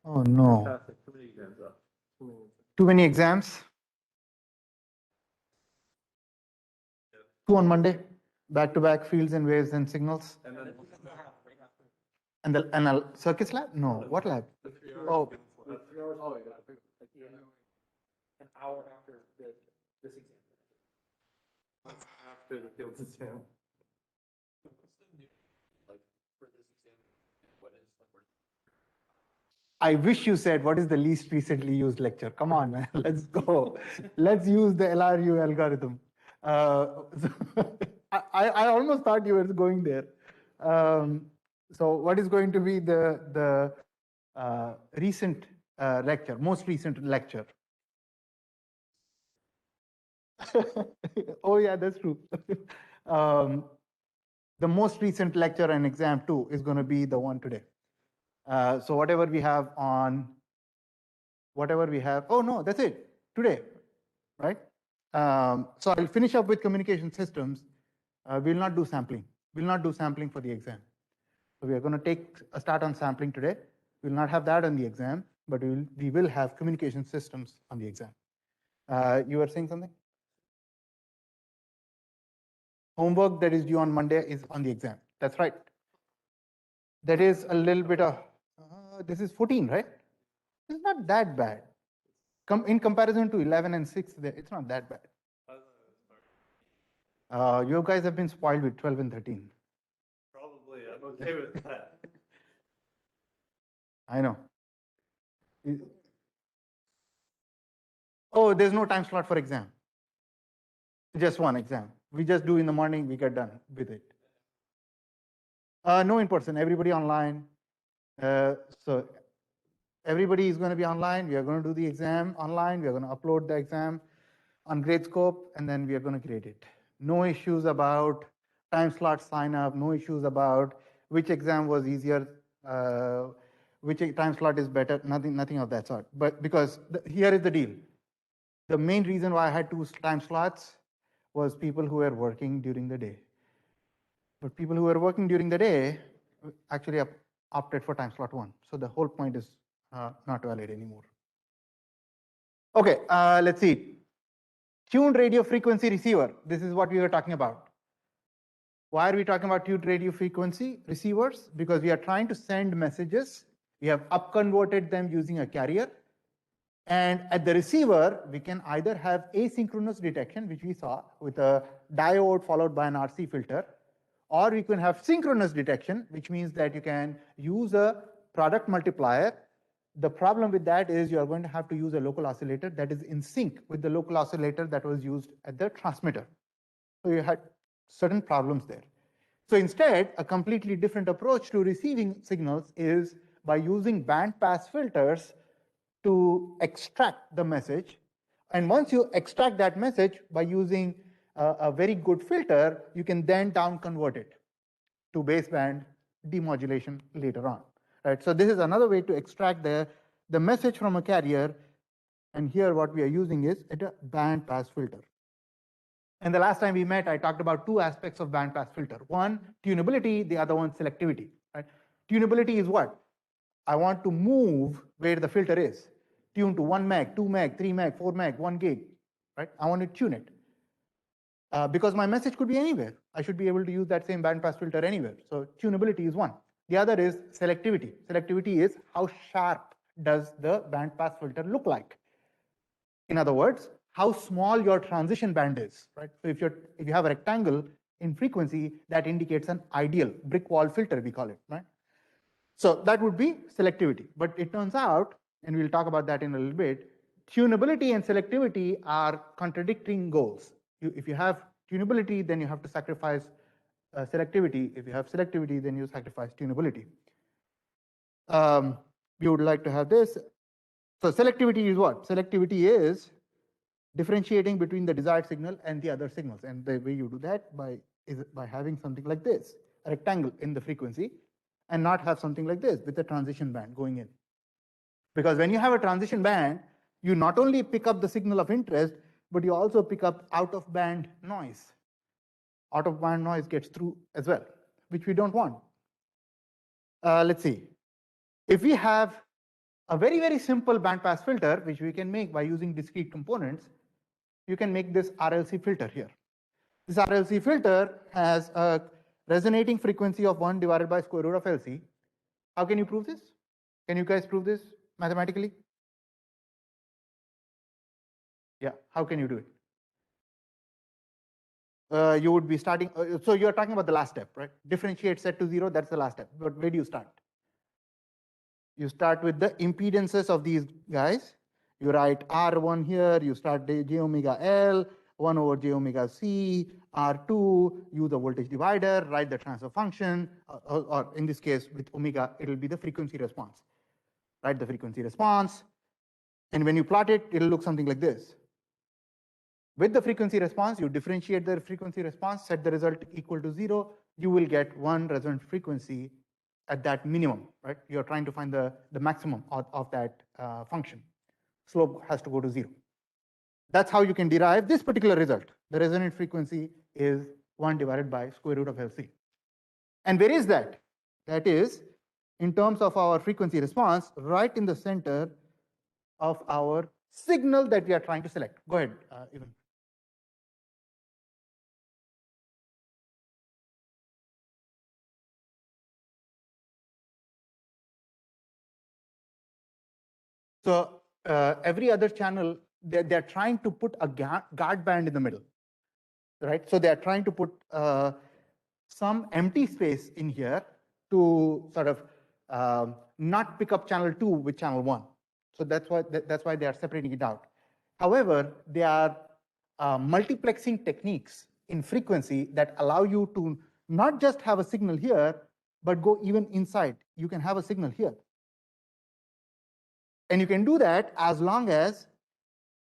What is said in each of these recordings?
Oh no. Fantastic. Too many exams up. Too many exams. 2 on Monday, back-to-back fields and waves and signals. And then And a circuits lab? No, what lab? Oh, an hour after this exam. After the field exam. Like for this exam, what is I wish you said what is the least recently used lecture. Come on, man, let's go. Let's use the LRU algorithm. I almost thought you were going there. So what is going to be the recent lecture, most recent lecture? Oh yeah, that's true. The most recent lecture and exam too is going to be the one today. So whatever we have, oh no, that's it, today, right? So I'll finish up with communication systems. We'll not do sampling. We'll not do sampling for the exam. So we are going to take a start on sampling today. We'll not have that on the exam, but we will have communication systems on the exam. You were saying something? Homework that is due on Monday is on the exam. That's right. That is a little bit of, this is 14, right? It's not that bad. In comparison to 11 and 6, it's not that bad. You guys have been spoiled with 12 and 13. Probably. I'm okay with that. I know. Oh, there's no time slot for exam. Just one exam. We just do in the morning, we get done with it. No in person, everybody online. So everybody is going to be online. We are going to do the exam online. We are going to upload the exam on Gradescope, and then we are going to grade it. No issues about time slot sign up. No issues about which exam was easier, which time slot is better. Nothing of that sort. But because here is the deal. The main reason why I had 2 time slots was people who were working during the day. But people who were working during the day actually opted for time slot 1. So the whole point is not valid anymore. Okay, let's see. Tuned radio frequency receiver. This is what we were talking about. Why are we talking about tuned radio frequency receivers? Because we are trying to send messages. We have upconverted them using a carrier. And at the receiver, we can either have asynchronous detection, which we saw with a diode followed by an Rlc filter, or we can have synchronous detection, which means that you can use a product multiplier. The problem with that is you are going to have to use a local oscillator that is in sync with the local oscillator that was used at the transmitter. So you had certain problems there. So instead, a completely different approach to receiving signals is by using bandpass filters to extract the message. And once you extract that message by using a very good filter, you can then down convert it to baseband demodulation later on. Right? So this is another way to extract the message from a carrier. And here what we are using is a bandpass filter. And the last time we met, I talked about 2 aspects of bandpass filter. One, tunability, the other one, selectivity. Right? Tunability is what? I want to move where the filter is. Tune to 1 meg, 2 meg, 3 meg, 4 meg, 1 gig. Right? I want to tune it. Because my message could be anywhere. I should be able to use that same bandpass filter anywhere. So tunability is one. The other is selectivity. Selectivity is how sharp does the bandpass filter look like. In other words, how small your transition band is. Right? So if you have a rectangle in frequency, that indicates an ideal brick wall filter, we call it. Right? So that would be selectivity. But it turns out, and we'll talk about that in a little bit, tunability and selectivity are contradicting goals. If you have tunability, then you have to sacrifice selectivity. If you have selectivity, then you sacrifice tunability. We would like to have this. So selectivity is what? Selectivity is differentiating between the desired signal and the other signals. And the way you do that is by having something like this, a rectangle in the frequency, and not have something like this with a transition band going in. Because when you have a transition band, you not only pick up the signal of interest, but you also pick up out-of-band noise. Out-of-band noise gets through as well, which we don't want. Let's see. If we have A very, very simple bandpass filter, which we can make by using discrete components, you can make this RLC filter here. This RLC filter has a resonating frequency of 1 divided by square root of LC. How can you prove this? Can you guys prove this mathematically? Yeah, how can you do it? You would be starting, so you're talking about the last step, right? Differentiate set to 0, that's the last step. But where do you start? You start with the impedances of these guys. You write R1 here, you start j omega L, 1 over j omega C, R2, use the voltage divider, write the transfer function, or in this case with omega, it will be the frequency response. Write the frequency response, and when you plot it, it'll look something like this. With the frequency response, you differentiate the frequency response, set the result equal to 0, you will get one resonant frequency at that minimum, right? You're trying to find the maximum of that function. Slope has to go to 0. That's how you can derive this particular result. The resonant frequency is 1 divided by square root of LC. And where is that? That is, in terms of our frequency response, right in the center of our signal that we are trying to select. Go ahead, Evan. So every other channel, they're trying to put a guard band in the middle, right? So they're trying to put some empty space in here to sort of not pick up channel 2 with channel 1. So that's why they are separating it out. However, there are multiplexing techniques in frequency that allow you to not just have a signal here, but go even inside. You can have a signal here. And you can do that as long as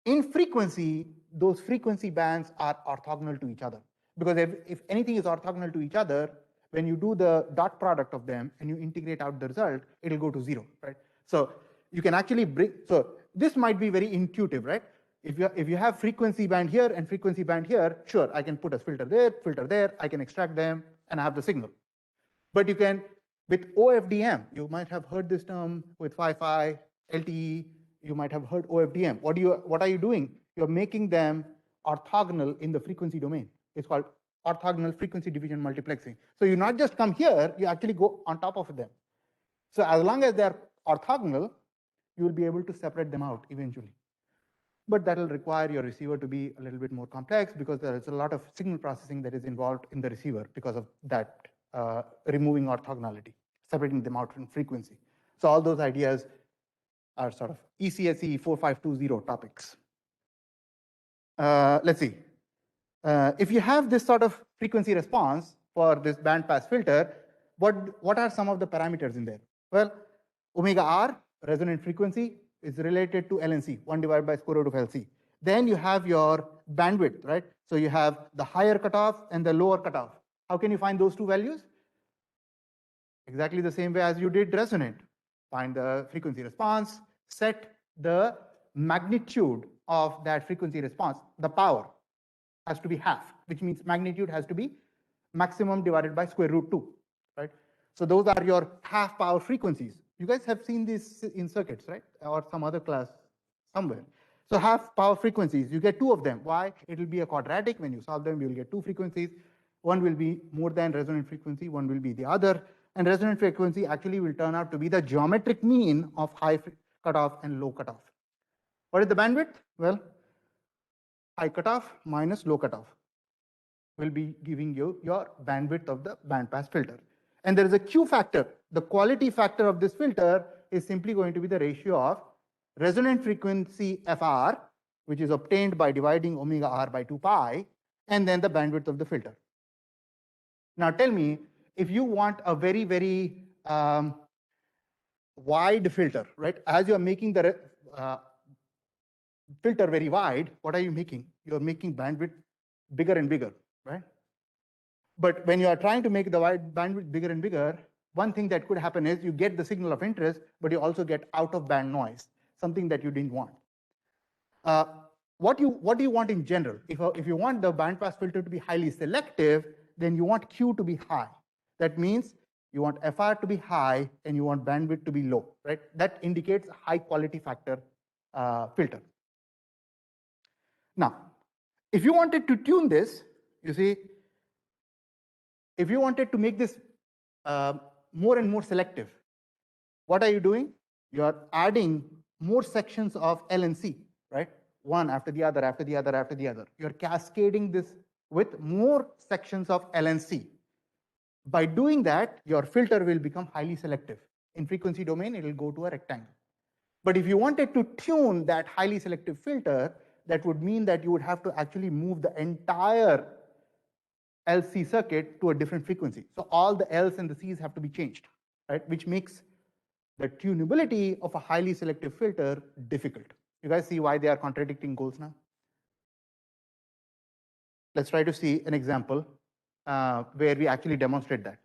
in frequency, those frequency bands are orthogonal to each other. Because if anything is orthogonal to each other, when you do the dot product of them and you integrate out the result, it'll go to 0, right? So you can actually bring, so this might be very intuitive, right? If you have frequency band here and frequency band here, sure, I can put a filter there, I can extract them and I have the signal. But you can, with OFDM, you might have heard this term with Wi-Fi, LTE, you might have heard OFDM. What are you doing? You're making them orthogonal in the frequency domain. It's called orthogonal frequency division multiplexing. So you not just come here, you actually go on top of them. So as long as they're orthogonal, you will be able to separate them out eventually. But that will require your receiver to be a little bit more complex because there is a lot of signal processing that is involved in the receiver because of that removing orthogonality, separating them out from frequency. So all those ideas are sort of ECSE 4520 topics. Let's see. If you have this sort of frequency response for this bandpass filter, what are some of the parameters in there? Well, omega r, resonant frequency, is related to LNC, 1 divided by square root of LC. Then you have your bandwidth, right? So you have the higher cutoff and the lower cutoff. How can you find those two values? Exactly the same way as you did resonant. Find the frequency response, set the magnitude of that frequency response. The power has to be half, which means magnitude has to be maximum divided by square root 2, right? So those are your half power frequencies. You guys have seen this in circuits, right? Or some other class somewhere. So half power frequencies, you get 2 of them. Why? It will be a quadratic. When you solve them, you will get 2 frequencies. One will be more than resonant frequency, one will be the other. And resonant frequency actually will turn out to be the geometric mean of high cutoff and low cutoff. What is the bandwidth? Well, high cutoff minus low cutoff will be giving you your bandwidth of the bandpass filter. And there is a Q factor. The quality factor of this filter is simply going to be the ratio of resonant frequency FR, which is obtained by dividing omega r by 2 pi, and then the bandwidth of the filter. Now tell me, if you want a very, very wide filter, right? As you're making the filter very wide, what are you making? You're making bandwidth bigger and bigger, right? But when you are trying to make the wide bandwidth bigger and bigger, one thing that could happen is you get the signal of interest, but you also get out of band noise, something that you didn't want. What do you want in general? If you want the bandpass filter to be highly selective, then you want Q to be high. That means you want FR to be high, and you want bandwidth to be low, right? That indicates a high quality factor filter. Now, if you wanted to tune this, you see, if you wanted to make this more and more selective, what are you doing? You're adding more sections of L and C, right? One after the other, after the other, after the other. You're cascading this with more sections of L and C. By doing that, your filter will become highly selective. In frequency domain, it will go to a rectangle. But if you wanted to tune that highly selective filter, that would mean that you would have to actually move the entire LC circuit to a different frequency. So all the L's and the C's have to be changed, right? Which makes the tunability of a highly selective filter difficult. You guys see why they are contradicting goals now? Let's try to see an example where we actually demonstrate that.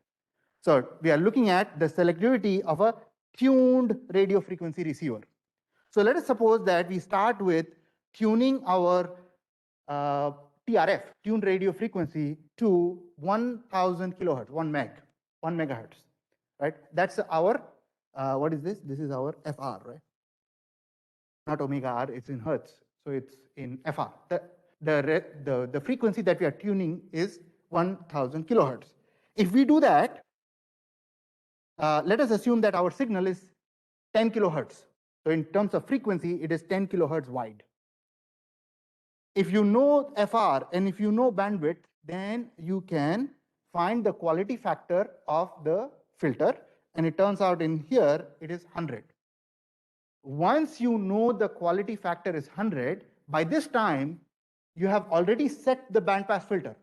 So we are looking at the selectivity of a tuned radio frequency receiver. So let us suppose that we start with tuning our TRF, tuned radio frequency, to 1000 kilohertz, 1 megahertz, right? That's our, what is this? This is our FR, right? Not omega R, it's in hertz, so it's in FR. The frequency that we are tuning is 1000 kilohertz. If we do that, let us assume that our signal is 10 kilohertz. So in terms of frequency, it is 10 kilohertz wide. If you know FR and if you know bandwidth, then you can find the quality factor of the filter, and it turns out in here it is 100. Once you know the quality factor is 100, by this time you have already set the bandpass filter,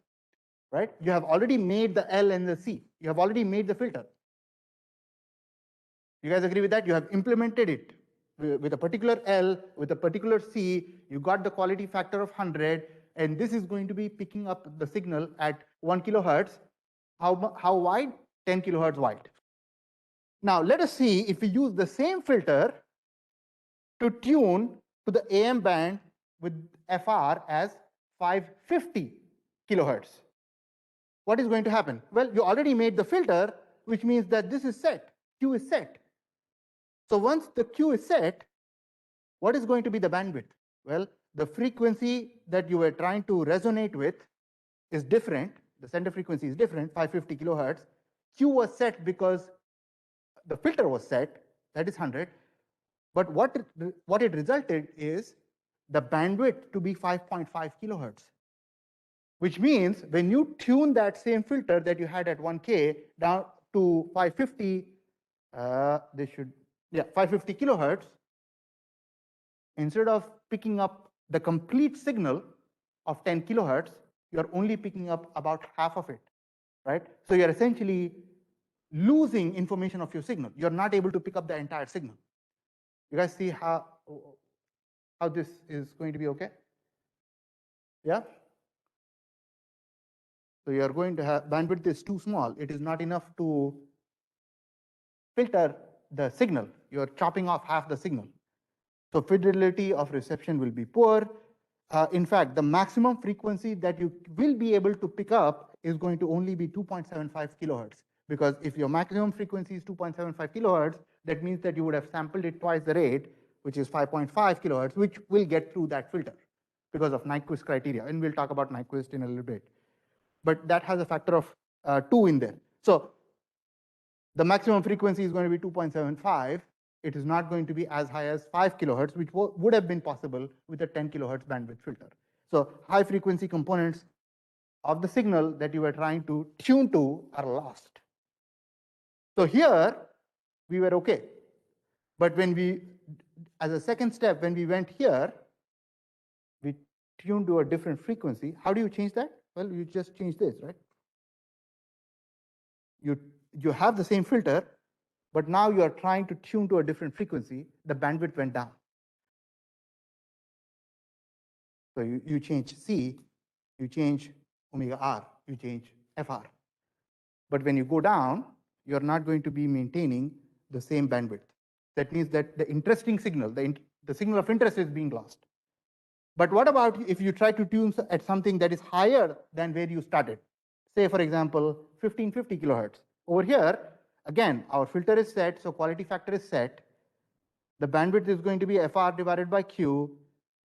right? You have already made the L and the C. You have already made the filter. You guys agree with that? You have implemented it with a particular L, with a particular C. You got the quality factor of 100, and this is going to be picking up the signal at 1 kilohertz. How wide? 10 kilohertz wide. Now let us see if we use the same filter to tune to the AM band with FR as 550 kilohertz. What is going to happen? Well, you already made the filter, which means that this is set, Q is set. So once the Q is set, what is going to be the bandwidth? Well, the frequency that you were trying to resonate with is different. The center frequency is different, 550 kilohertz. Q was set because the filter was set, that is 100. But what it resulted is the bandwidth to be 5.5 kilohertz, which means when you tune that same filter that you had at 1K down to 550, 550 kilohertz, instead of picking up the complete signal of 10 kilohertz, you're only picking up about half of it, right? So you're essentially losing information of your signal. You're not able to pick up the entire signal. You guys see how this is going to be okay? Yeah? So you're going to have bandwidth is too small. It is not enough to filter the signal. You're chopping off half the signal. So fidelity of reception will be poor. In fact, the maximum frequency that you will be able to pick up is going to only be 2.75 kilohertz. Because if your maximum frequency is 2.75 kilohertz, that means that you would have sampled it twice the rate, which is 5.5 kilohertz, which will get through that filter because of Nyquist criteria. And we'll talk about Nyquist in a little bit. But that has a factor of 2 in there. So the maximum frequency is going to be 2.75. It is not going to be as high as 5 kilohertz, which would have been possible with a 10 kilohertz bandwidth filter. So high frequency components of the signal that you were trying to tune to are lost. So here we were okay. But when we, as a second step, when we went here, we tuned to a different frequency. How do you change that? Well, you just change this, right? You have the same filter, but now you are trying to tune to a different frequency. The bandwidth went down. So you change C, you change omega R, you change FR. But when you go down, you're not going to be maintaining the same bandwidth. That means that the interesting signal, the signal of interest is being lost. But what about if you try to tune at something that is higher than where you started? Say, for example, 1550 kilohertz. Over here, Again, our filter is set, so quality factor is set. The bandwidth is going to be FR divided by Q.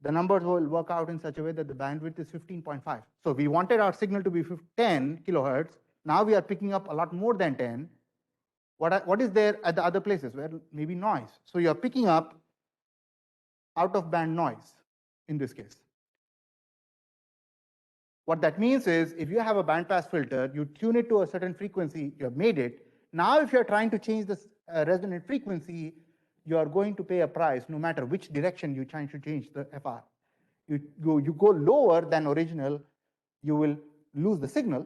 The numbers will work out in such a way that the bandwidth is 15.5. So we wanted our signal to be 10 kilohertz. Now we are picking up a lot more than 10. What is there at the other places? Where maybe noise. So you're picking up out of band noise in this case. What that means is if you have a bandpass filter, you tune it to a certain frequency, you have made it. Now if you're trying to change this resonant frequency, you are going to pay a price no matter which direction you're trying to change the FR. You go lower than original, you will lose the signal.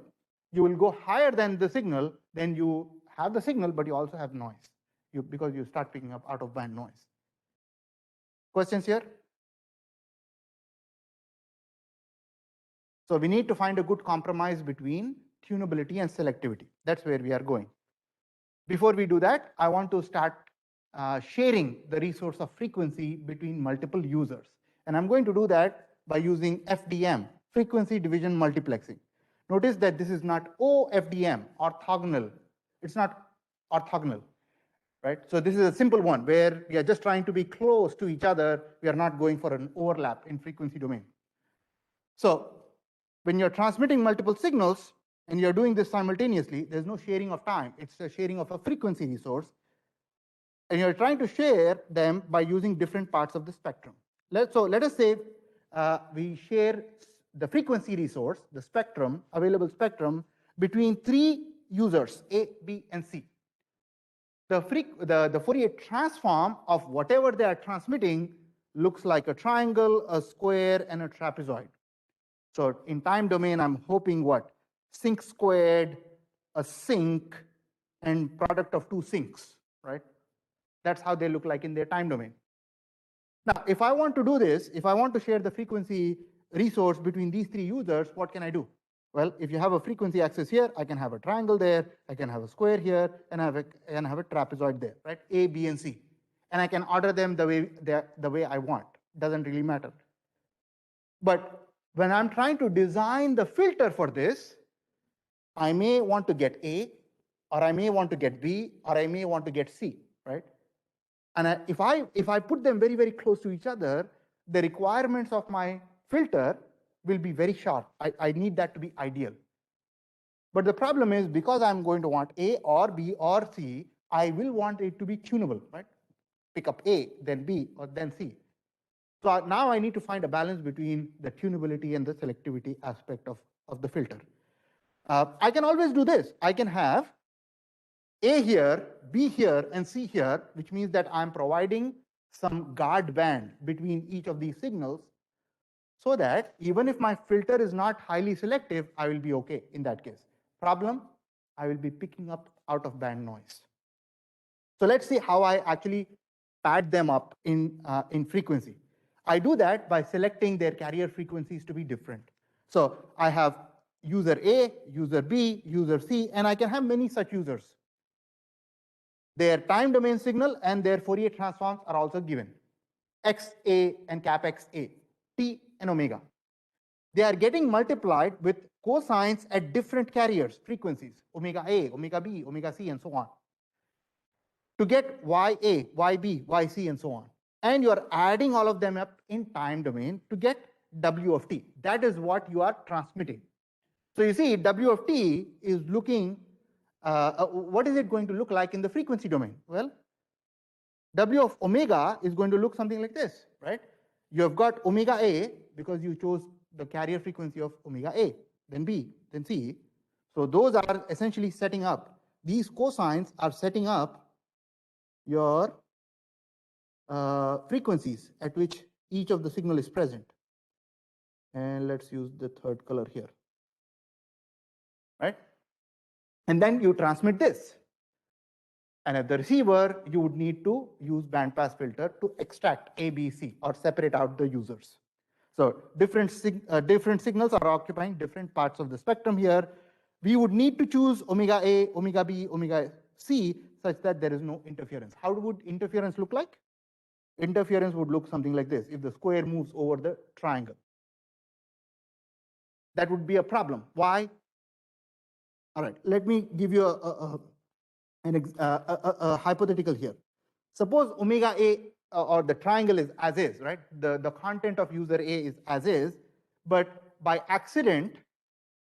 You will go higher than the signal, then you have the signal, but you also have noise because you start picking up out of band noise. Questions here? So we need to find a good compromise between tunability and selectivity. That's where we are going. Before we do that, I want to start sharing the resource of frequency between multiple users. And I'm going to do that by using FDM, frequency division multiplexing. Notice that this is not OFDM, orthogonal. It's not orthogonal, right? So this is a simple one where we are just trying to be close to each other. We are not going for an overlap in frequency domain. So when you're transmitting multiple signals and you're doing this simultaneously, there's no sharing of time. It's a sharing of a frequency resource. And you're trying to share them by using different parts of the spectrum. So let us say we share the frequency resource, the spectrum, available spectrum, between 3 users, A, B, and C. The Fourier transform of whatever they are transmitting looks like a triangle, a square, and a trapezoid. So in time domain, I'm hoping what? Sinc squared, a sinc, and product of 2 sincs, right? That's how they look like in their time domain. Now, if I want to do this, if I want to share the frequency resource between these 3 users, what can I do? Well, if you have a frequency axis here, I can have a triangle there, I can have a square here, and I have a trapezoid there, right? A, B, and C. And I can order them the way I want. Doesn't really matter. But when I'm trying to design the filter for this, I may want to get A, or I may want to get B, or I may want to get C, right? And if I put them very, very close to each other, the requirements of my filter will be very sharp. I need that to be ideal. But the problem is because I'm going to want A or B or C, I will want it to be tunable, right? Pick up A, then B, or then C. So now I need to find a balance between the tunability and the selectivity aspect of the filter. I can always do this. I can have A here, B here, and C here, which means that I'm providing some guard band between each of these signals so that even if my filter is not highly selective, I will be okay in that case. Problem, I will be picking up out of band noise. So let's see how I actually pad them up in frequency. I do that by selecting their carrier frequencies to be different. So I have user A, user B, user C, and I can have many such users. Their time domain signal and their Fourier transforms are also given. XA and cap XA, T and omega. They are getting multiplied with cosines at different carriers, frequencies, omega A, omega B, omega C, and so on, to get YA, YB, YC, and so on. And you are adding all of them up in time domain to get W of T. That is what you are transmitting. So you see, W of T is looking, what is it going to look like in the frequency domain? Well, W of omega is going to look something like this, right? You have got omega A because you chose the carrier frequency of omega A, then B, then C. So those are essentially setting up. These cosines are setting up your frequencies at which each of the signal is present. And let's use the third color here, right? And then you transmit this. And at the receiver, you would need to use bandpass filter to extract A, B, C, or separate out the users. So different signals are occupying different parts of the spectrum here. We would need to choose omega A, omega B, omega C, such that there is no interference. How would interference look like? Interference would look something like this, if the square moves over the triangle. That would be a problem. Why? All right, let me give you a hypothetical here. Suppose omega A or the triangle is as is, right? The content of user A is as is, but by accident,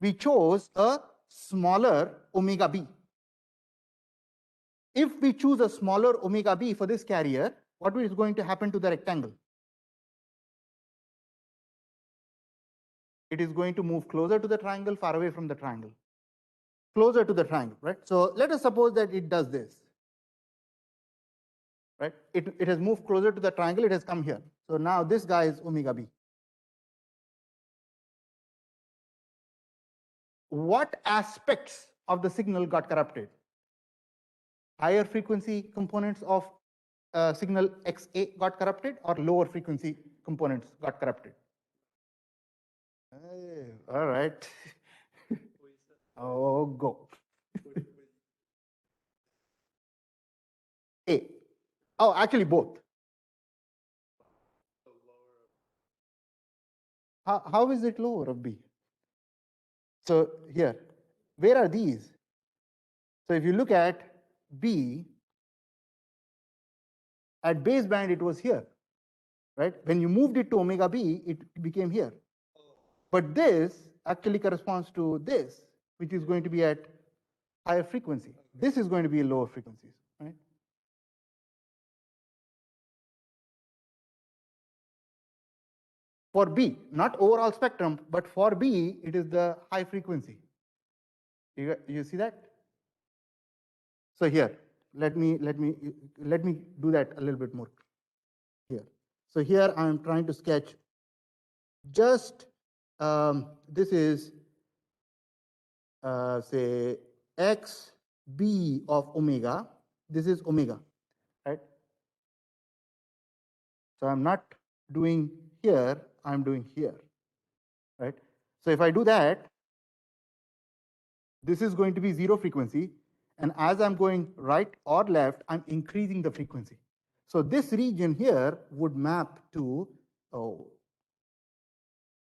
we chose a smaller omega B. If we choose a smaller omega B for this carrier, what is going to happen to the rectangle? It is going to move closer to the triangle, far away from the triangle. Closer to the triangle, right? So let us suppose that it does this, right? It has moved closer to the triangle, it has come here. So now this guy is omega B. What aspects of the signal got corrupted? Higher frequency components of signal XA got corrupted, or lower frequency components got corrupted? Hey, all right. Oh, go. A. Oh, actually both. How is it lower of B? So here, where are these? So if you look at B, at baseband it was here, right? When you moved it to omega B, it became here. But this actually corresponds to this, which is going to be at higher frequency. This is going to be lower frequencies, right? For B, not overall spectrum, but for B, it is the high frequency. You see that? So here, let me do that a little bit more here. So here I am trying to sketch just this is say x b of omega. This is omega, right? So I'm not doing here, I'm doing here, right? So if I do that, this is going to be zero frequency. And as I'm going right or left, I'm increasing the frequency. So this region here would map to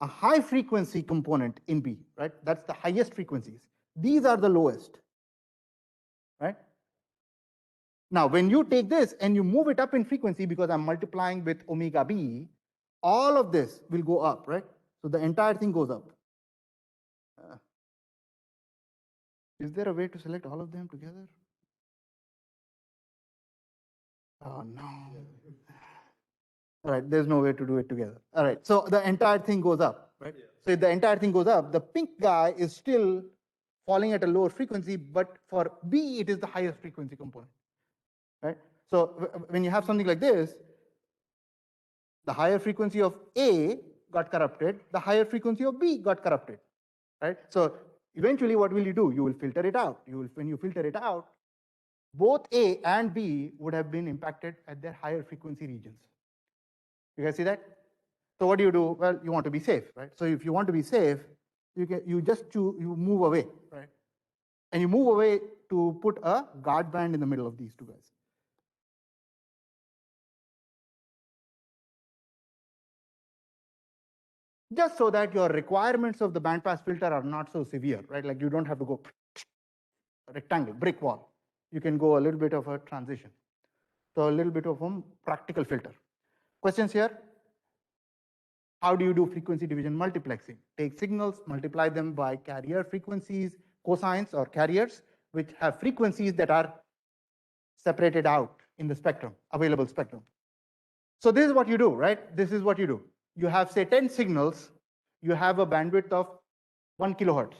a high frequency component in B, right? That's the highest frequencies. These are the lowest, right? Now, when you take this and you move it up in frequency, because I'm multiplying with omega B, all of this will go up, right? So the entire thing goes up. Is there a way to select all of them together? Oh, no. All right, there's no way to do it together. All right, so the entire thing goes up, right? Yeah. So if the entire thing goes up, the pink guy is still falling at a lower frequency, but for B, it is the highest frequency component, right? So when you have something like this, the higher frequency of A got corrupted, the higher frequency of B got corrupted, right? So eventually what will you do? You will filter it out. When you filter it out, both A and B would have been impacted at their higher frequency regions. You guys see that? So what do? Well, you want to be safe, right? So if you want to be safe, you move away, right? And you move away to put a guard band in the middle of these two guys. Just so that your requirements of the bandpass filter are not so severe, right? Like you don't have to go rectangle, brick wall. You can go a little bit of a transition. So a little bit of a practical filter. Questions here? How do you do frequency division multiplexing? Take signals, multiply them by carrier frequencies, cosines or carriers, which have frequencies that are separated out in the spectrum, available spectrum. So this is what you do, right? This is what you do. You have, say, 10 signals. You have a bandwidth of 1 kilohertz.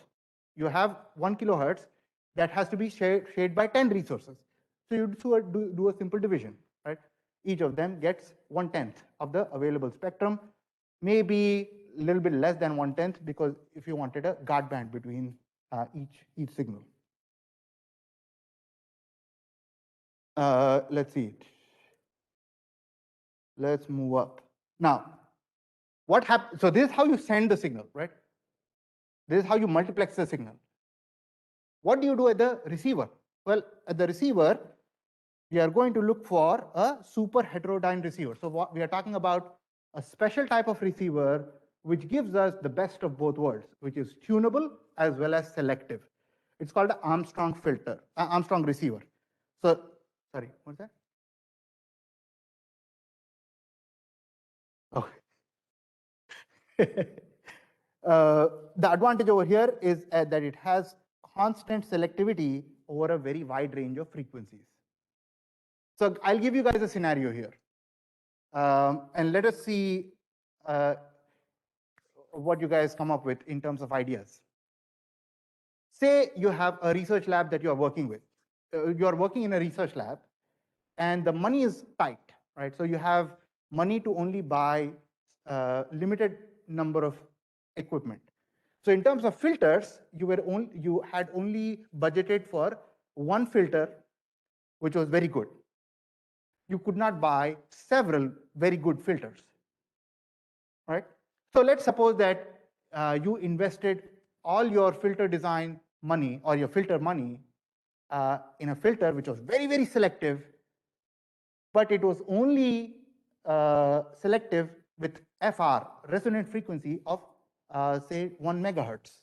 You have 1 kilohertz that has to be shared by 10 resources. So you do a simple division, right? Each of them gets 1/10 of the available spectrum, maybe a little bit less than 1/10, because if you wanted a guard band between each signal. Let's see. Let's move up. Now, what happens? So this is how you send the signal, right? This is how you multiplex the signal. What do you do at the receiver? Well, at the receiver, we are going to look for a super heterodyne receiver. So what we are talking about, a special type of receiver which gives us the best of both worlds, which is tunable as well as selective. It's called an Armstrong filter, Armstrong receiver. So, sorry, what's that? Oh. The advantage over here is that it has constant selectivity over a very wide range of frequencies. So I'll give you guys a scenario here. And let us see what you guys come up with in terms of ideas. Say you have a research lab that you are working with. You are working in a research lab, and the money is tight, right? So you have money to only buy limited number of equipment. So in terms of filters, you had only budgeted for one filter, which was very good. You could not buy several very good filters, right? So let's suppose that you invested all your filter design money or your filter money in a filter which was very, very selective, but it was only selective with FR, resonant frequency of say 1 megahertz.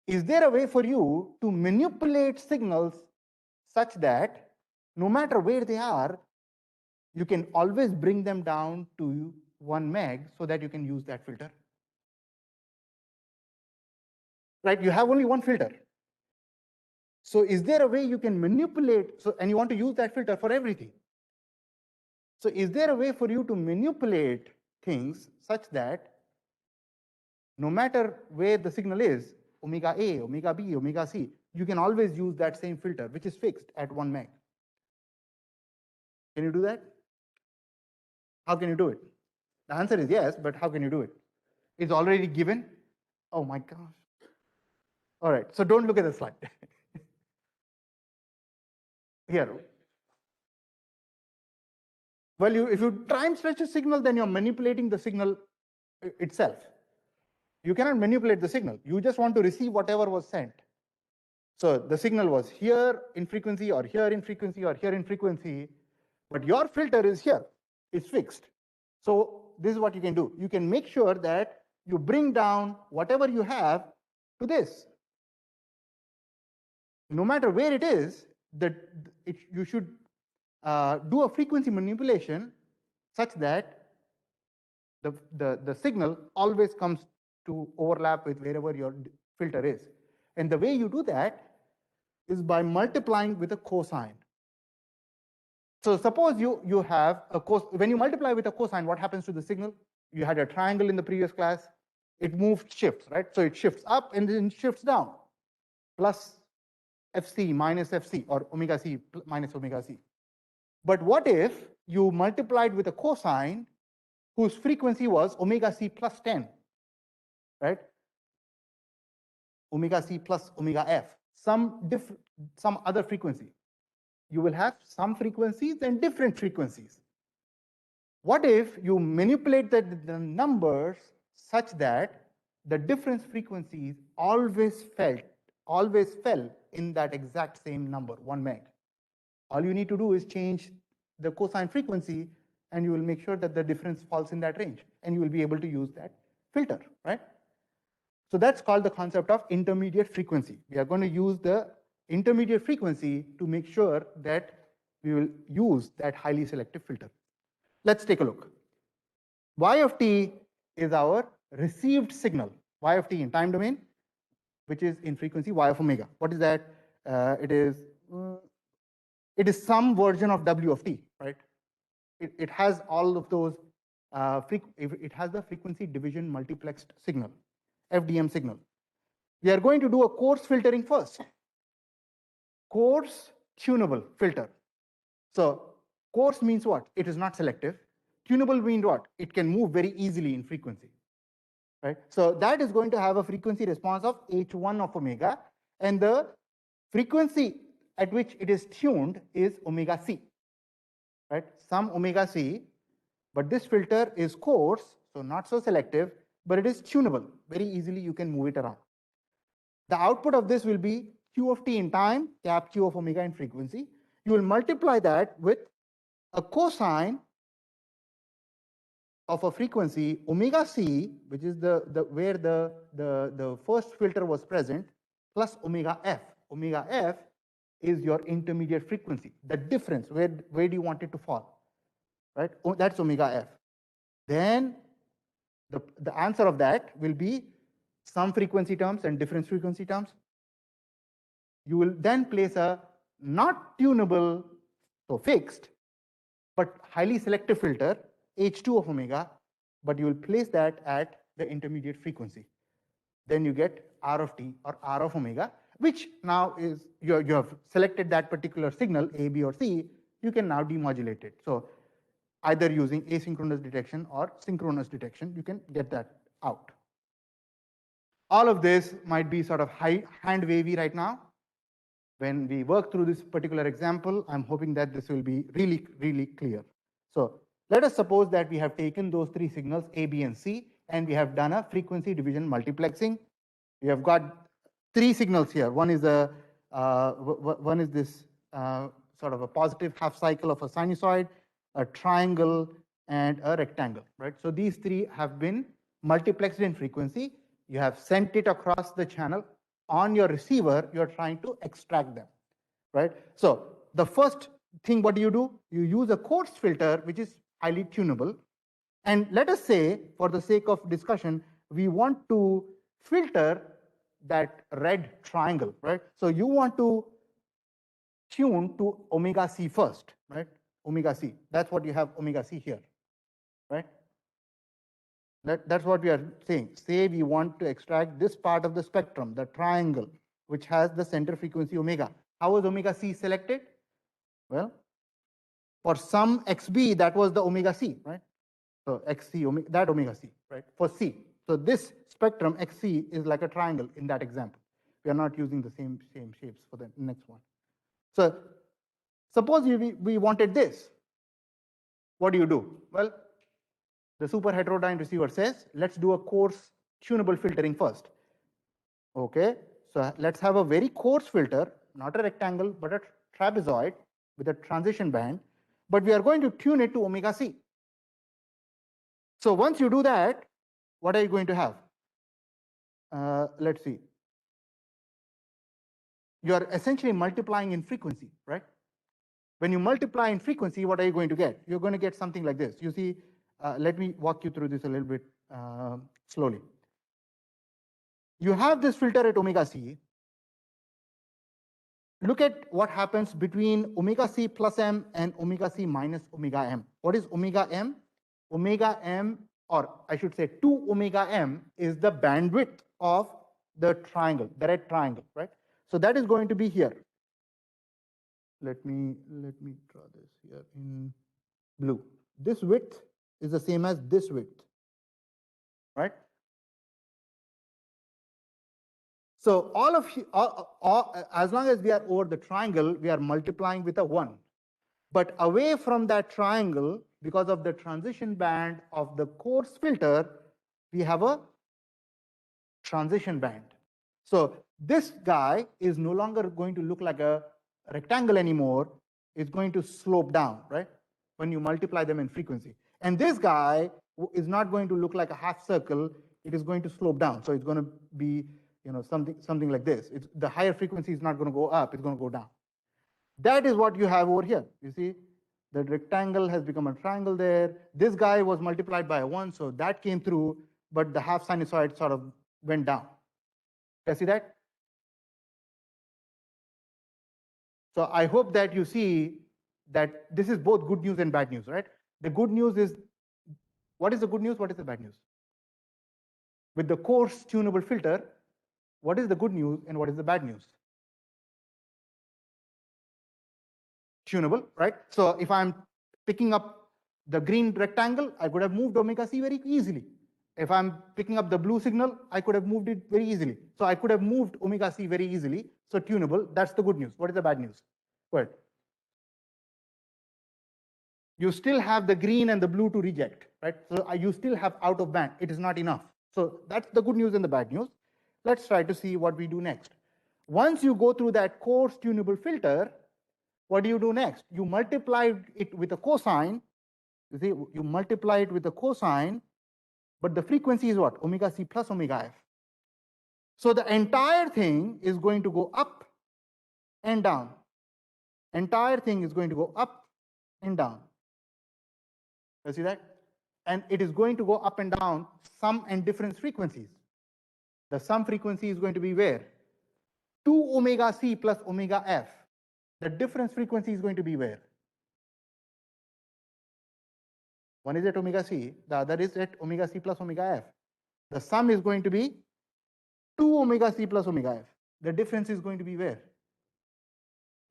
Is there a way for you to manipulate signals such that no matter where they are, you can always bring them down to 1 meg so that you can use that filter? Right? You have only one filter. So is there a way you can manipulate, and you want to use that filter for everything? So is there a way for you to manipulate things such that no matter where the signal is, omega A, omega B, omega C, you can always use that same filter, which is fixed at 1 meg? Can you do that? How can you do it? The answer is yes, but how can you do it? It's already given. Oh my gosh. All right, so don't look at the slide. Here. Well, if you try and stretch a signal, then you're manipulating the signal itself. You cannot manipulate the signal. You just want to receive whatever was sent. So the signal was here in frequency or here in frequency or here in frequency, but your filter is here. It's fixed. So this is what you can do. You can make sure that you bring down whatever you have to this. No matter where it is, you should do a frequency manipulation such that the signal always comes to overlap with wherever your filter is. And the way you do that is by multiplying with a cosine. So suppose you have a when you multiply with a cosine, what happens to the signal? You had a triangle in the previous class. It shifts, right? So it shifts up and then shifts down, plus FC minus FC, or omega C minus omega C. But what if you multiplied with a cosine whose frequency was omega C plus 10, right? Omega C plus omega F, some other frequency. You will have some frequencies and different frequencies. What if you manipulate the numbers such that the difference frequencies always fell in that exact same number, 1 meg? All you need to do is change the cosine frequency, and you will make sure that the difference falls in that range, and you will be able to use that filter, right? So that's called the concept of intermediate frequency. We are going to use the intermediate frequency to make sure that we will use that highly selective filter. Let's take a look. Y of t is our received signal, y of t in time domain, which is in frequency y of omega. What is that? It is some version of w of t, right? It has all of those, it has the frequency division multiplexed signal, FDM signal. We are going to do a coarse filtering first. Coarse tunable filter. So coarse means what? It is not selective. Tunable means what? It can move very easily in frequency, right? So that is going to have a frequency response of h1 of omega, and the frequency at which it is tuned is omega c, right? Some omega c, but this filter is coarse, so not so selective, but it is tunable. Very easily you can move it around. The output of this will be q of t in time, cap q of omega in frequency. You will multiply that with a cosine of a frequency omega c, which is where the first filter was present, plus omega f. Omega f is your intermediate frequency, the difference, where do you want it to fall, right? That's omega f. Then the answer of that will be some frequency terms and difference frequency terms. You will then place a not tunable, so fixed, but highly selective filter, H2 of omega, but you will place that at the intermediate frequency. Then you get R of t or R of omega, which now is, you have selected that particular signal, A, B, or C, you can now demodulate it. So either using asynchronous detection or synchronous detection, you can get that out. All of this might be sort of hand wavy right now. When we work through this particular example, I'm hoping that this will be really, really clear. So let us suppose that we have taken those three signals, A, B, and C, and we have done a frequency division multiplexing. We have got three signals here. One is this sort of a positive half cycle of a sinusoid, a triangle, and a rectangle, right? So these three have been multiplexed in frequency. You have sent it across the channel. On your receiver, you're trying to extract them, right? So the first thing, what do? You use a coarse filter, which is highly tunable. And let us say, for the sake of discussion, we want to filter that red triangle, right? So you want to tune to omega c first, right? Omega c, that's what you have, omega c here, right? That's what we are saying. Say we want to extract this part of the spectrum, the triangle, which has the center frequency omega. How was omega c selected? Well, for some xb, that was the omega c, right? So xc, that omega c, right? For c. So this spectrum xc is like a triangle in that example. We are not using the same shapes for the next one. So suppose we wanted this. What do? Well, the super heterodyne receiver says, let's do a coarse tunable filtering first. Okay, so let's have a very coarse filter, not a rectangle, but a trapezoid with a transition band, but we are going to tune it to omega c. So once you do that, what are you going to have? Let's see. You are essentially multiplying in frequency, right? When you multiply in frequency, what are you going to get? You're going to get something like this. You see, let me walk you through this a little bit slowly. You have this filter at omega c. Look at what happens between omega c plus m and omega c minus omega m. What is omega m? Omega m, or I should say 2 omega m, is the bandwidth of the triangle, the red triangle, right? So that is going to be here. Let me draw this here in blue. This width is the same as this width, right? So as long as we are over the triangle, we are multiplying with a 1. But away from that triangle, because of the transition band of the coarse filter, we have a transition band. So this guy is no longer going to look like a rectangle anymore. It's going to slope down, right? When you multiply them in frequency. And this guy is not going to look like a half circle. It is going to slope down. So it's going to be, something like this. The higher frequency is not going to go up. It's going to go down. That is what you have over here. You see, the rectangle has become a triangle there. This guy was multiplied by 1, so that came through, but the half sinusoid sort of went down. Can you see that? So I hope that you see that this is both good news and bad news, right? The good news is, what is the good news? What is the bad news? With the coarse tunable filter, what is the good news and what is the bad news? Tunable, right? So if I'm picking up the green rectangle, I could have moved omega c very easily. If I'm picking up the blue signal, I could have moved it very easily. So I could have moved omega c very easily. So tunable, that's the good news. What is the bad news? Go ahead. You still have the green and the blue to reject, right? So you still have out of band. It is not enough. So that's the good news and the bad news. Let's try to see what we do next. Once you go through that coarse tunable filter, what do you do next? You multiply it with a cosine. You see, you multiply it with a cosine, but the frequency is what? Omega c plus omega f. So the entire thing is going to go up and down. Entire thing is going to go up and down. You see that? And it is going to go up and down sum and difference frequencies. The sum frequency is going to be where? 2 omega c plus omega f. The difference frequency is going to be where? One is at omega c, the other is at omega c plus omega f. The sum is going to be 2 omega c plus omega f. The difference is going to be where?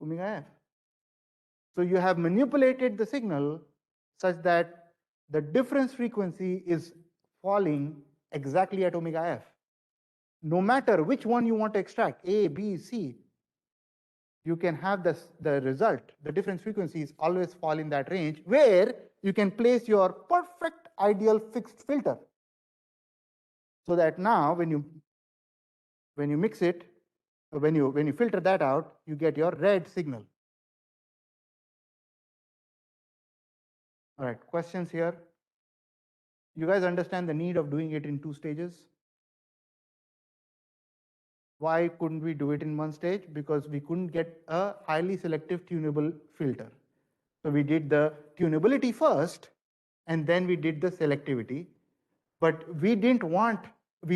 Omega f. So you have manipulated the signal such that the difference frequency is falling exactly at omega f. No matter which one you want to extract, A, B, C, you can have the result, the difference frequencies always fall in that range where you can place your perfect ideal fixed filter. So that now when you mix it, when you filter that out, you get your red signal. All right, questions here? You guys understand the need of doing it in 2 stages? Why couldn't we do it in 1 stage? Because we couldn't get a highly selective tunable filter. So we did the tunability first, and then we did the selectivity. But we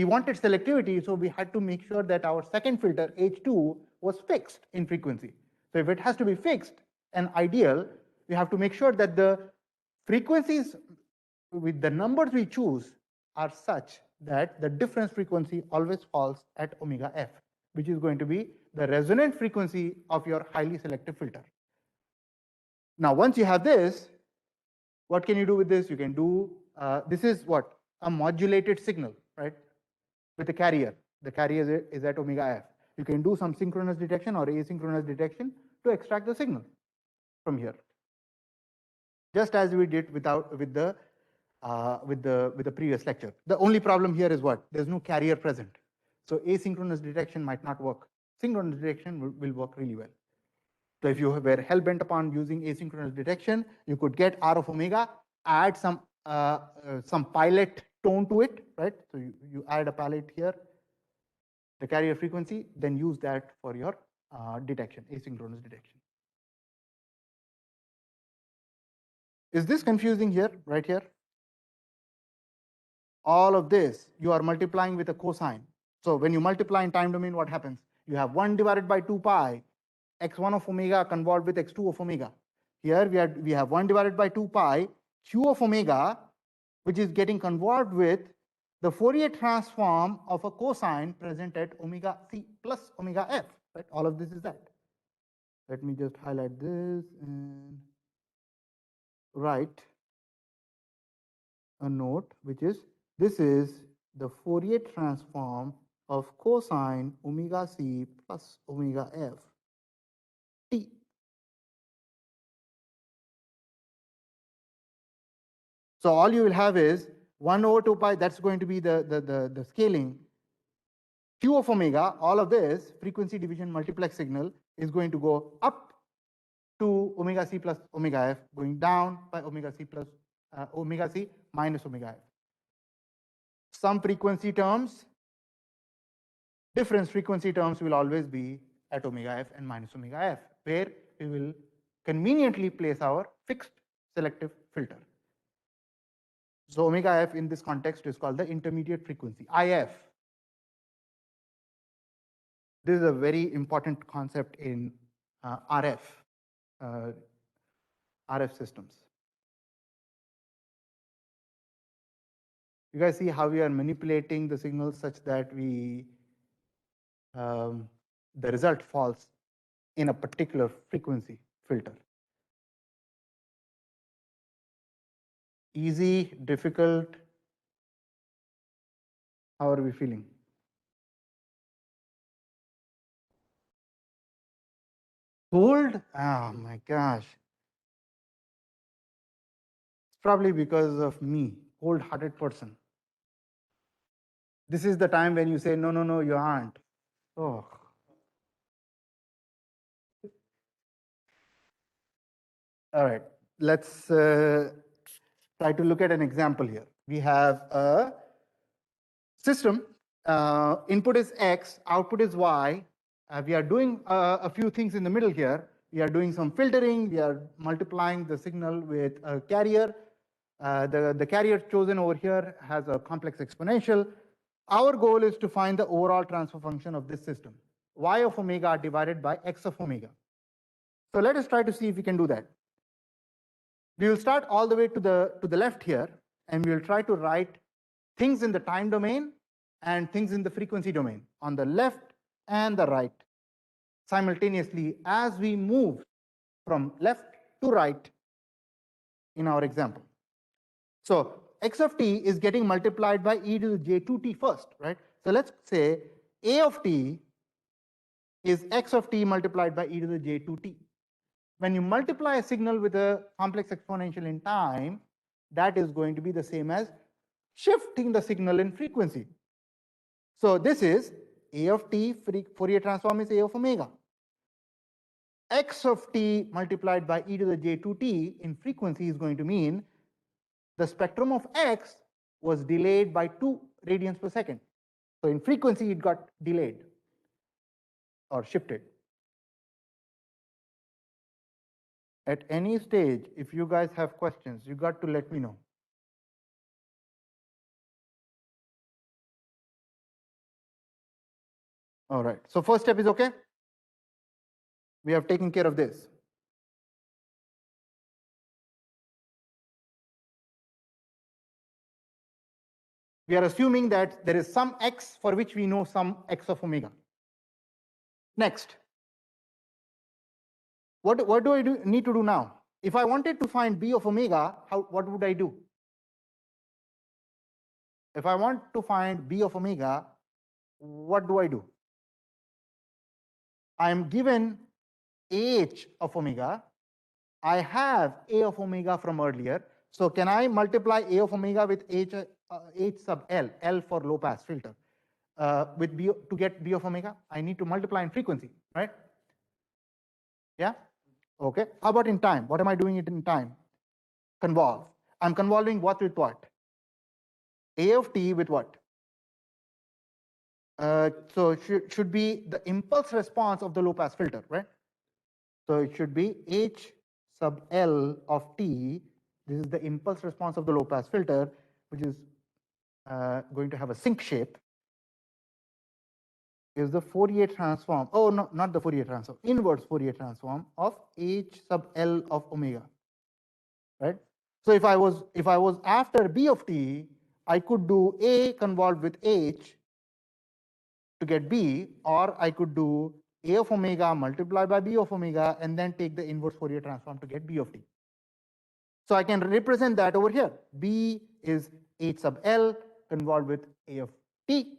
wanted selectivity, so we had to make sure that our second filter, H2, was fixed in frequency. So if it has to be fixed and ideal, we have to make sure that the frequencies with the numbers we choose are such that the difference frequency always falls at omega f, which is going to be the resonant frequency of your highly selective filter. Now, once you have this, what can you do with this? You can do, this is what? A modulated signal, right? With a carrier. The carrier is at omega f. You can do some synchronous detection or asynchronous detection to extract the signal from here. Just as we did with the previous lecture. The only problem here is what? There's no carrier present. So asynchronous detection might not work. Synchronous detection will work really well. So if you were hell-bent upon using asynchronous detection, you could get R of omega, add some pilot tone to it, right? So you add a palette here, the carrier frequency, then use that for your detection, asynchronous detection. Is this confusing here, right here? All of this, you are multiplying with a cosine. So when you multiply in time domain, what happens? You have 1 divided by 2 pi, x1 of omega convolved with x2 of omega. Here we have 1 divided by 2 pi, q of omega, which is getting convolved with the Fourier transform of a cosine present at omega c plus omega f. Right? All of this is that. Let me just highlight this and write a note, which is this is the Fourier transform of cosine omega c plus omega f t. So all you will have is 1 over 2 pi, that's going to be the scaling. Q of omega, all of this frequency division multiplex signal is going to go up to omega c plus omega f, going down by omega c plus omega c minus omega f. Some frequency terms, difference frequency terms will always be at omega f and minus omega f, where we will conveniently place our fixed selective filter. So omega f in this context is called the intermediate frequency, IF. This is a very important concept in RF systems. You guys see how we are manipulating the signals such that the result falls in a particular frequency filter. Easy, difficult? How are we feeling? Cold? Oh my gosh. It's probably because of me, cold-hearted person. This is the time when you say, no, no, no, you aren't. Oh. All right, let's try to look at an example here. We have a system, input is X, output is Y. We are doing a few things in the middle here. We are doing some filtering. We are multiplying the signal with a carrier. The carrier chosen over here has a complex exponential. Our goal is to find the overall transfer function of this system, y of omega divided by x of omega. So let us try to see if we can do that. We will start all the way to the left here, and we will try to write things in the time domain and things in the frequency domain on the left and the right simultaneously as we move from left to right in our example. So x of t is getting multiplied by e to the j2t first, right? So let's say a of t is x of t multiplied by e to the j2t. When you multiply a signal with a complex exponential in time, that is going to be the same as shifting the signal in frequency. So this is a of t, Fourier transform is a of omega. X of t multiplied by e to the j2t in frequency is going to mean the spectrum of x was delayed by 2 radians per second. So in frequency, it got delayed or shifted. At any stage, if you guys have questions, you got to let me know. All right, so first step is okay. We have taken care of this. We are assuming that there is some x for which we know some x of omega. Next, what do I need to do now? If I wanted to find b of omega, what would I do? If I want to find b of omega, what do I do? I am given h of omega. I have a of omega from earlier. So can I multiply a of omega with h sub l, l for low pass filter, with b to get b of omega? I need to multiply in frequency, right? Yeah? Okay. How about in time? What am I doing it in time? Convolve. I'm convolving what with what? A of t with what? So should be the impulse response of the low pass filter, right? So it should be h sub L of t. This is the impulse response of the low pass filter, which is going to have a sink shape. Is the Fourier transform, oh no, not the Fourier transform, inverse Fourier transform of h sub L of omega, right? So if I was after b of t, I could do a convolved with h to get b, or I could do a of omega multiplied by b of omega and then take the inverse Fourier transform to get b of t. So I can represent that over here. B is h sub L convolved with a of t,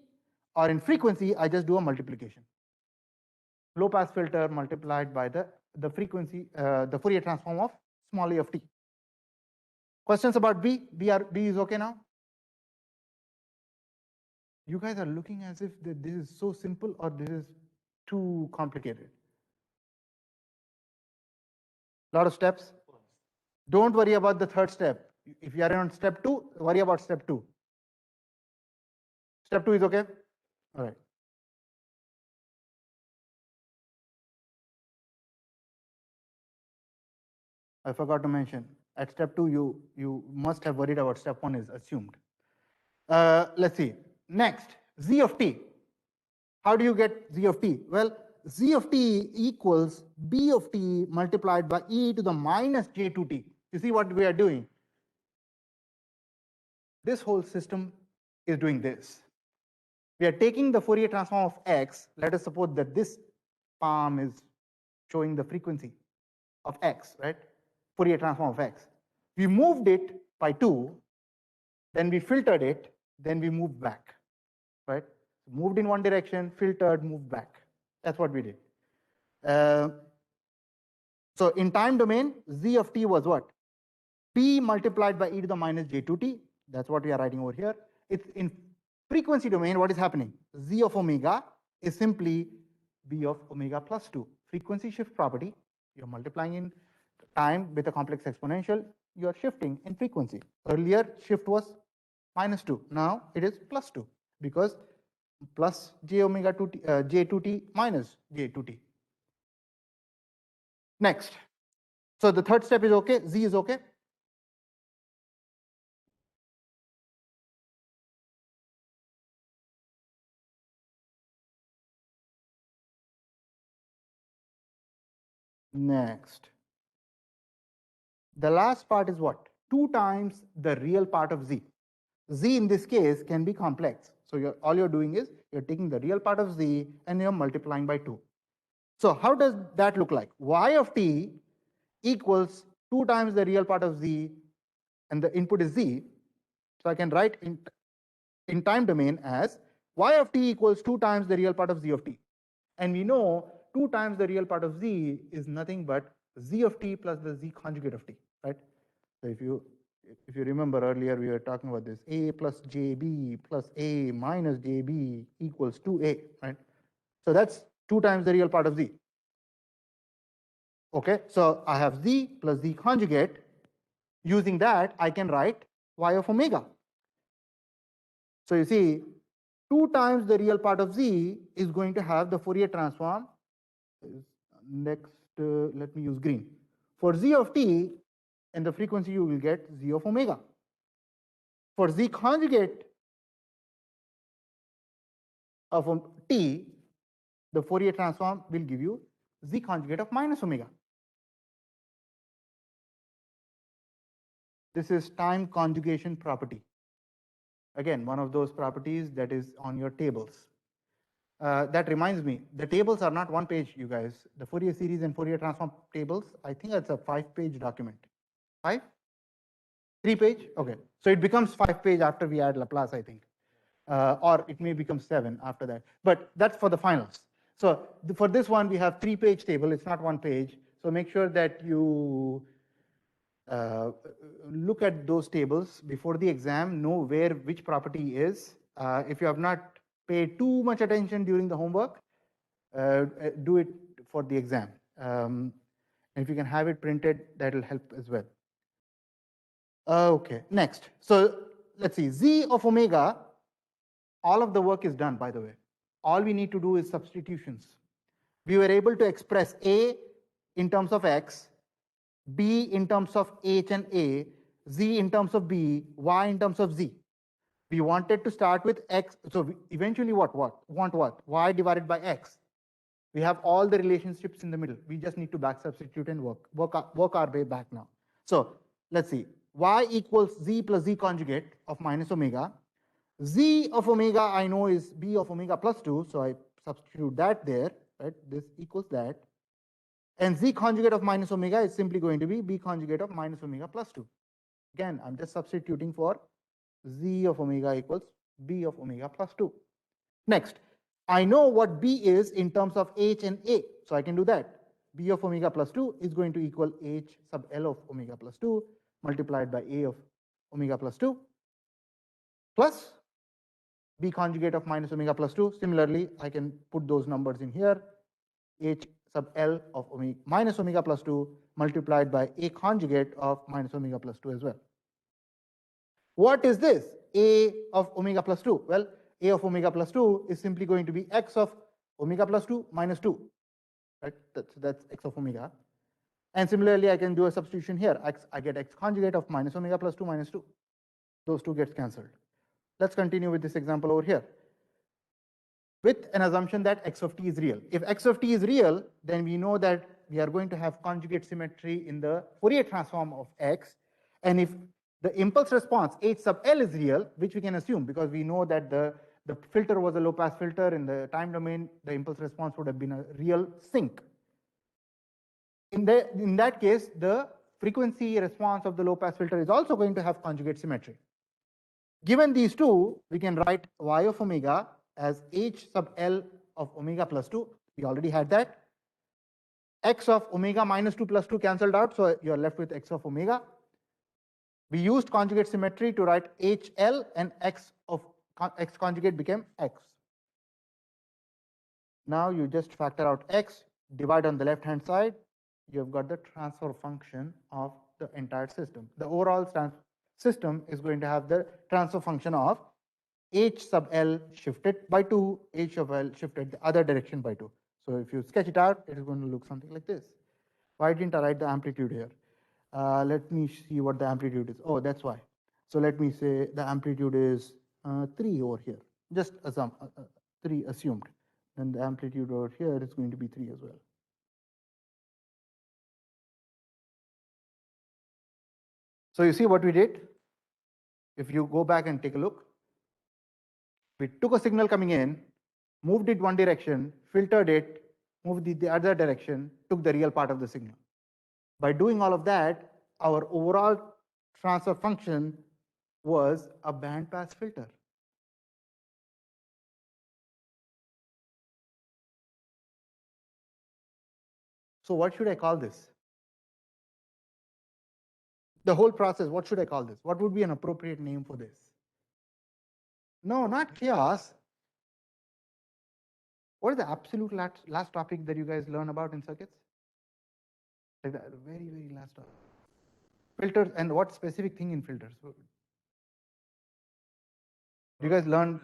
or in frequency, I just do a multiplication. Low pass filter multiplied by the frequency, the Fourier transform of small a of t. Questions about B? B is okay now? You guys are looking as if this is so simple or this is too complicated. A lot of steps. Don't worry about the third step. If you are on step 2, worry about step 2. Step 2 is okay? All right. I forgot to mention, at step 2, you must have worried about step 1 is assumed. Let's see. Next, z of t. How do you get z of t? Well, z of t equals b of t multiplied by e to the minus j2t. You see what we are doing? This whole system is doing this. We are taking the Fourier transform of x. Let us suppose that this palm is showing the frequency of x, right? Fourier transform of x. We moved it by 2, then we filtered it, then we moved back, right? Moved in one direction, filtered, moved back. That's what we did. So in time domain, z of t was what? P multiplied by e to the minus j2t. That's what we are writing over here. It's in frequency domain, what is happening? Z of omega is simply b of omega plus 2. Frequency shift property, you're multiplying in time with a complex exponential, you are shifting in frequency. Earlier, shift was minus 2. Now it is plus 2 because plus j omega 2t, j2t minus j2t. Next. So the third step is okay. Z is okay. Next. The last part is what? 2 times the real part of Z. Z in this case can be complex. So all you're doing is you're taking the real part of Z and you're multiplying by 2. So how does that look like? Y of t equals 2 times the real part of Z, and the input is Z. So I can write in time domain as y of t equals 2 times the real part of Z of t. And we know 2 times the real part of Z is nothing but Z of t plus the Z conjugate of t, right? So if you remember earlier, we were talking about this a plus jb plus a minus jb equals 2a, right? So that's 2 times the real part of Z. Okay, so I have Z plus Z conjugate. Using that, I can write y of omega. So you see, 2 times the real part of Z is going to have the Fourier transform. Next, let me use green. For Z of t, and the frequency you will get Z of omega. For Z conjugate of t, the Fourier transform will give you Z conjugate of minus omega. This is time conjugation property. Again, one of those properties that is on your tables. That reminds me, the tables are not one page, you guys. The Fourier series and Fourier transform tables, I think that's a 5-page document. 5? 3-page? Okay. So it becomes 5-page after we add Laplace, I think. Or it may become 7 after that. But that's for the finals. So for this one, we have 3-page table. It's not 1 page. So make sure that you look at those tables before the exam, know which property is. If you have not paid too much attention during the homework, do it for the exam. And if you can have it printed, that will help as well. Okay, next. So let's see, Z of omega, all of the work is done, by the way. All we need to do is substitutions. We were able to express A in terms of X, B in terms of H and A, Z in terms of B, Y in terms of Z. We wanted to start with X, so we eventually want what? Y divided by X. We have all the relationships in the middle. We just need to back substitute and work our way back now. So let's see, Y equals Z plus Z conjugate of minus omega. Z of omega I know is B of omega plus 2, so I substitute that there, right? This equals that. And Z conjugate of minus omega is simply going to be B conjugate of minus omega plus 2. Again, I'm just substituting for Z of omega equals B of omega plus 2. Next, I know what B is in terms of H and A, so I can do that. B of omega plus 2 is going to equal H sub L of omega plus 2 multiplied by A of omega plus 2 plus B conjugate of minus omega plus 2. Similarly, I can put those numbers in here. H sub L of omega minus omega plus 2 multiplied by A conjugate of minus omega plus 2 as well. What is this? A of omega plus 2. Well, A of omega plus 2 is simply going to be X of omega plus 2 minus 2. Right? That's X of omega. And similarly, I can do a substitution here. I get X conjugate of minus omega plus 2 minus 2. Those two gets cancelled. Let's continue with this example over here, with an assumption that X of t is real. If X of t is real, then we know that we are going to have conjugate symmetry in the Fourier transform of X. And if the impulse response H sub L is real, which we can assume because we know that the filter was a low pass filter in the time domain, the impulse response would have been a real sink. In that case, the frequency response of the low pass filter is also going to have conjugate symmetry. Given these two, we can write Y of omega as H sub L of omega plus 2. We already had that. X of omega minus 2 plus 2 cancelled out, so you're left with X of omega. We used conjugate symmetry to write HL, and X of X conjugate became X. Now you just factor out X, divide on the left hand side, you've got the transfer function of the entire system. The overall system is going to have the transfer function of H sub L shifted by 2, H sub L shifted the other direction by 2. So if you sketch it out, it is going to look something like this. Why didn't I write the amplitude here? Let me see what the amplitude is. Oh, that's why. So let me say the amplitude is 3 over here. Just 3 assumed. Then the amplitude over here is going to be 3 as well. So you see what we did? If you go back and take a look, we took a signal coming in, moved it one direction, filtered it, moved it the other direction, took the real part of the signal. By doing all of that, our overall transfer function was a bandpass filter. So what should I call this? The whole process, what should I call this? What would be an appropriate name for this? No, not chaos. What is the absolute last topic that you guys learn about in circuits? Like the very, very last topic. Filters, and what specific thing in filters? Do you guys learn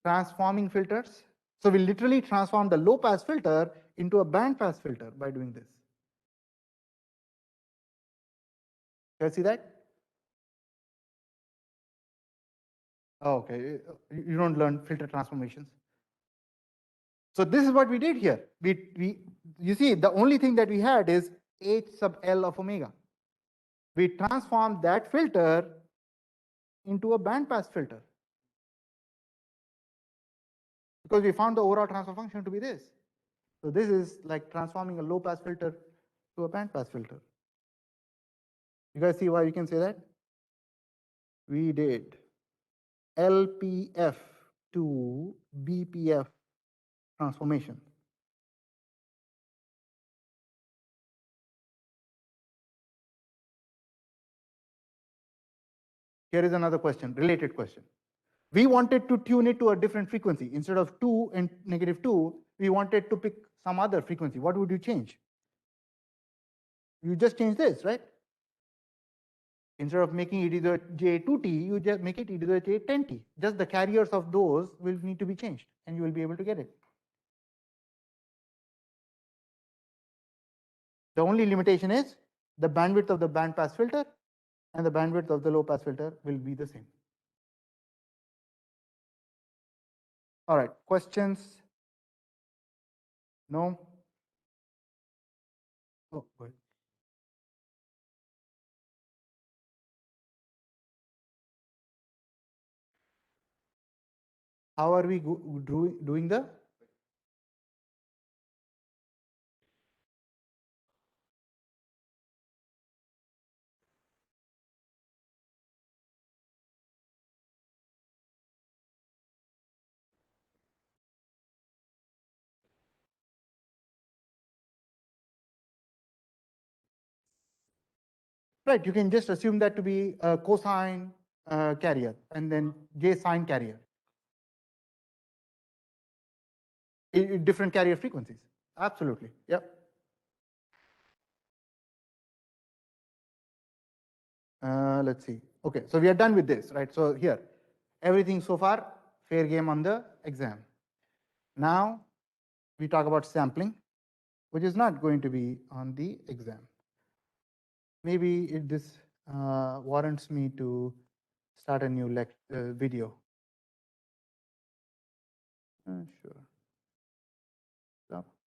transforming filters? So we literally transform the low pass filter into a band pass filter by doing this. You guys see that? Oh, okay. You don't learn filter transformations. So this is what we did here. You see, the only thing that we had is H sub L of omega. We transformed that filter into a bandpass filter because we found the overall transfer function to be this. So this is like transforming a low pass filter to a bandpass filter. You guys see why we can say that? We did LPF to BPF transformation. Here is another question, related question. We wanted to tune it to a different frequency. Instead of 2 and -2, we wanted to pick some other frequency. What would you change? You just change this, right? Instead of making it either J2T, you just make it either J10T. Just the carriers of those will need to be changed, and you will be able to get it. The only limitation is the bandwidth of the bandpass filter and the bandwidth of the low-pass filter will be the same. All right, questions? No? Oh, go ahead. How are we doing the? Right, you can just assume that to be a cosine carrier and then J sine carrier. Different carrier frequencies. Absolutely. Yep. Let's see. Okay, so we are done with this, right? So here, everything so far, fair game on the exam. Now we talk about sampling, which is not going to be on the exam. Maybe this warrants me to start a new video. Sure.